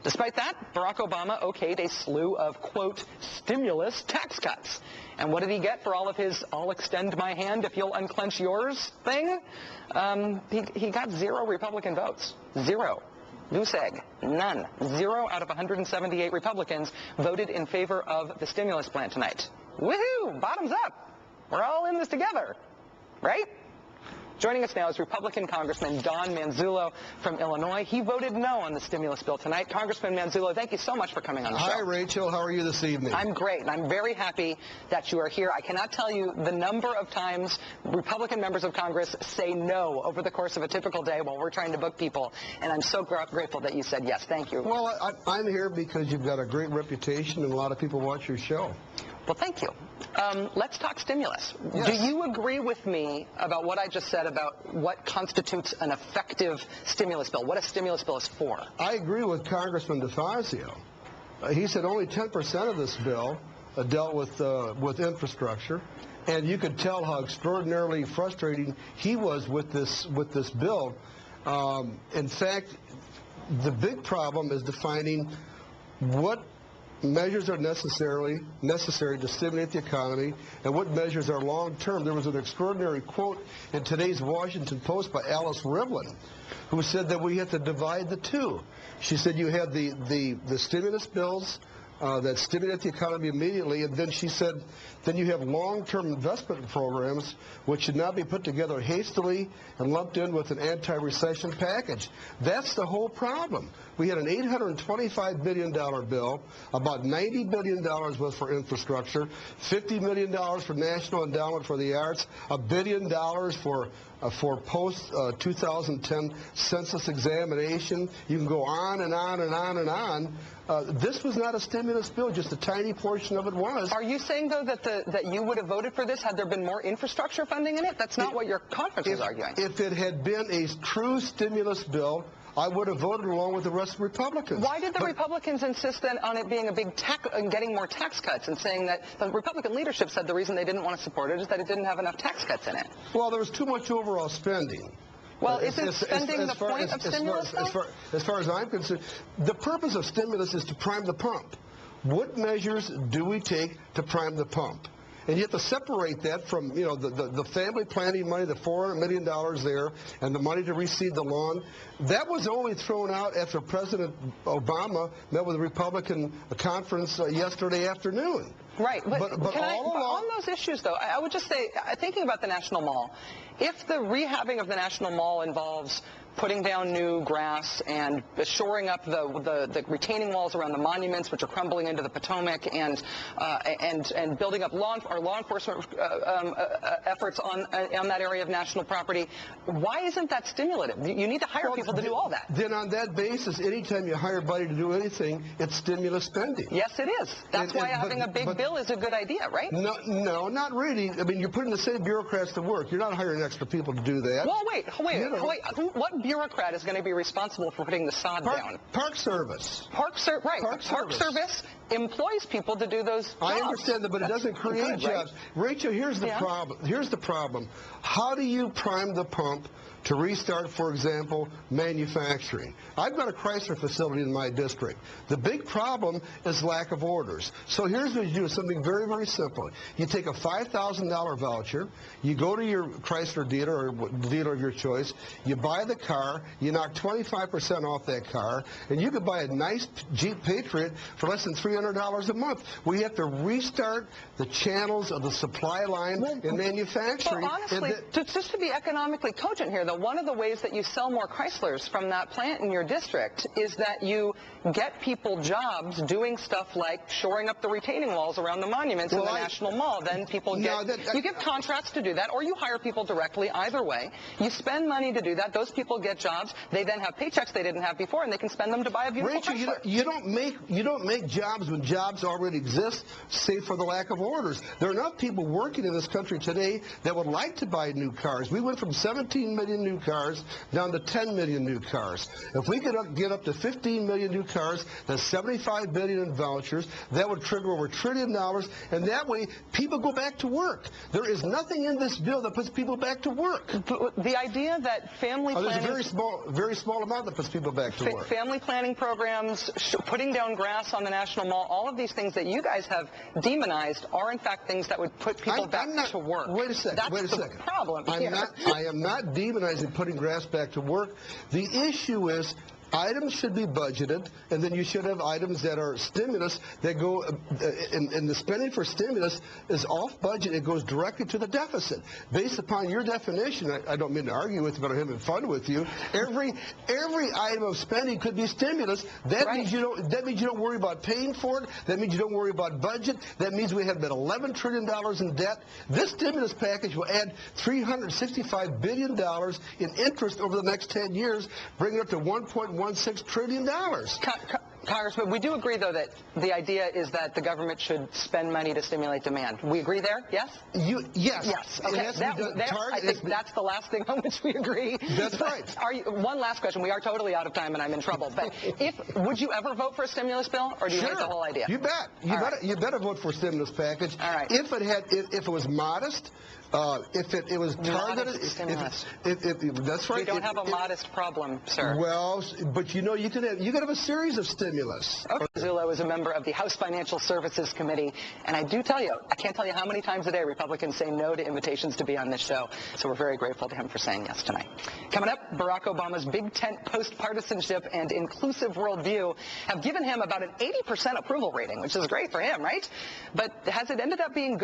Despite that, Barack Obama okayed a slew of, quote, stimulus tax cuts. And what did he get for all of his "I'll extend my hand if you'll unclench yours" thing? He got 0 Republican votes. 0. Goose egg. None. 0 out of 178 Republicans voted in favor of the stimulus plan tonight. Woohoo! Bottoms up. We're all in this together. Right? Joining us now is Republican Congressman Don Manzullo from Illinois. He voted no on the stimulus bill tonight. Congressman Manzullo, thank you so much for coming on the show. Hi, Rachel. How are you this evening? I'm great, and I'm very happy that you are here. I cannot tell you the number of times Republican members of Congress say no over the course of a typical day while we're trying to book people, and I'm so grateful that you said yes. Thank you. Well, I'm here because you've got a great reputation, and a lot of people watch your show. Well, thank you. Let's talk stimulus. Yes. Do you agree with me about what I just said about what constitutes an effective stimulus bill, what a stimulus bill is for? I agree with Congressman DeFazio. He said only 10% of this bill dealt with infrastructure, and you could tell how extraordinarily frustrating he was with this bill. In fact, the big problem is defining what measures are necessary to stimulate the economy and what measures are long-term. There was an extraordinary quote in today's Washington Post by Alice Rivlin, who said that we have to divide the two. She said you have the stimulus bills that stimulate the economy immediately, and then she said then you have long-term investment programs which should not be put together hastily and lumped in with an anti-recession package. That's the whole problem. We had an $825 billion bill, about $90 billion was for infrastructure, $50 million for National Endowment for the Arts, $1 billion for post-2010 census examination. You can go on and on and on and on. This was not a stimulus bill, just a tiny portion of it was. Are you saying, though, that you would have voted for this had there been more infrastructure funding in it? That's not what your conference was arguing. If it had been a true stimulus bill, I would have voted along with the rest of the Republicans. Why did the Republicans insist then on it being a big and getting more tax cuts, and saying that the Republican leadership said the reason they didn't want to support it is that it didn't have enough tax cuts in it? Well, there was too much overall spending. Well, isn't spending the point of stimulus, though? As far as I'm concerned, the purpose of stimulus is to prime the pump. What measures do we take to prime the pump? And you have to separate that from, you know, the family planning money, the $400 million there, and the money to reseed the lawn. That was only thrown out after President Obama met with a Republican conference yesterday afternoon. Right, but all along, on those issues, though, I would just say, thinking about the National Mall, if the rehabbing of the National Mall involves putting down new grass and shoring up the retaining walls around the monuments, which are crumbling into the Potomac, and building up our law enforcement efforts on that area of national property, why isn't that stimulative? You need to hire people to do all that. Then on that basis, anytime you hire somebody to do anything, it's stimulus spending. Yes, it is. That's why having a big bill is a good idea, right? No, not really. I mean, you're putting the same bureaucrats to work. You're not hiring extra people to do that. Well, wait. What bureaucrat is going to be responsible for putting the sod down? Park Service. Park Service employs people to do those jobs. I understand that, but it doesn't create jobs. Right? Rachel, here's the problem. Here's the problem. How do you prime the pump to restart, for example, manufacturing? I've got a Chrysler facility in my district. The big problem is lack of orders. So here's what you do, something very, very simple. You take a $5,000 voucher, you go to your Chrysler dealer or dealer of your choice, you buy the car, you knock 25% off that car, and you could buy a nice Jeep Patriot for less than $300 a month. We have to restart the channels of the supply line in manufacturing. Well, honestly, just to be economically cogent here, though, one of the ways that you sell more Chryslers from that plant in your district is that you get people jobs doing stuff like shoring up the retaining walls around the monuments in the National Mall. Then people you give contracts to do that, or you hire people directly. Either way, you spend money to do that. Those people get jobs. They then have paychecks they didn't have before, and they can spend them to buy a beautiful Chrysler. You don't make jobs jobs when jobs already exist, save for the lack of orders. There are enough people working in this country today that would like to buy new cars. We went from 17 million new cars down to 10 million new cars. If we could get up to 15 million new cars, that's $75 billion in vouchers. That would trigger over $1 trillion, and that way people go back to work. There is nothing in this bill that puts people back to work. The idea that family planning... There's a very small amount that puts people back to work. Family planning programs, putting down grass on the National Mall, all of these things that you guys have demonized are in fact things that would put people back to work. Wait a second. That's the problem here. I am not demonizing putting grass back to work. The issue is items should be budgeted, and then you should have items that are stimulus that go, and the spending for stimulus is off budget. It goes directly to the deficit. Based upon your definition, I don't mean to argue with you, but I'm having fun with you. Every item of spending could be stimulus. That means you don't worry about paying for it. That means you don't worry about budget. That means we have about $11 trillion in debt. This stimulus package will add $365 billion in interest over the next 10 years, bringing it up to $1.16 trillion. Congressman, we do agree, though, that the idea is that the government should spend money to stimulate demand. We agree there? Yes? Yes. Yes. Okay. I think that's the last thing on which we agree. That's right. One last question. We are totally out of time, and I'm in trouble. But would you ever vote for a stimulus bill, or do you hate the whole idea? You bet. You better vote for a stimulus package. All right. If it was modest. If it was targeted, that's right. We don't have a modest problem, sir. Well, but you could have a series of stimulus. Okay. Manzullo is a member of the House Financial Services Committee, and I can't tell you how many times a day Republicans say no to invitations to be on this show. So we're very grateful to him for saying yes tonight. Coming up, Barack Obama's big tent post-partisanship and inclusive worldview have given him about an 80% approval rating, which is great for him, right? But has it ended up being good?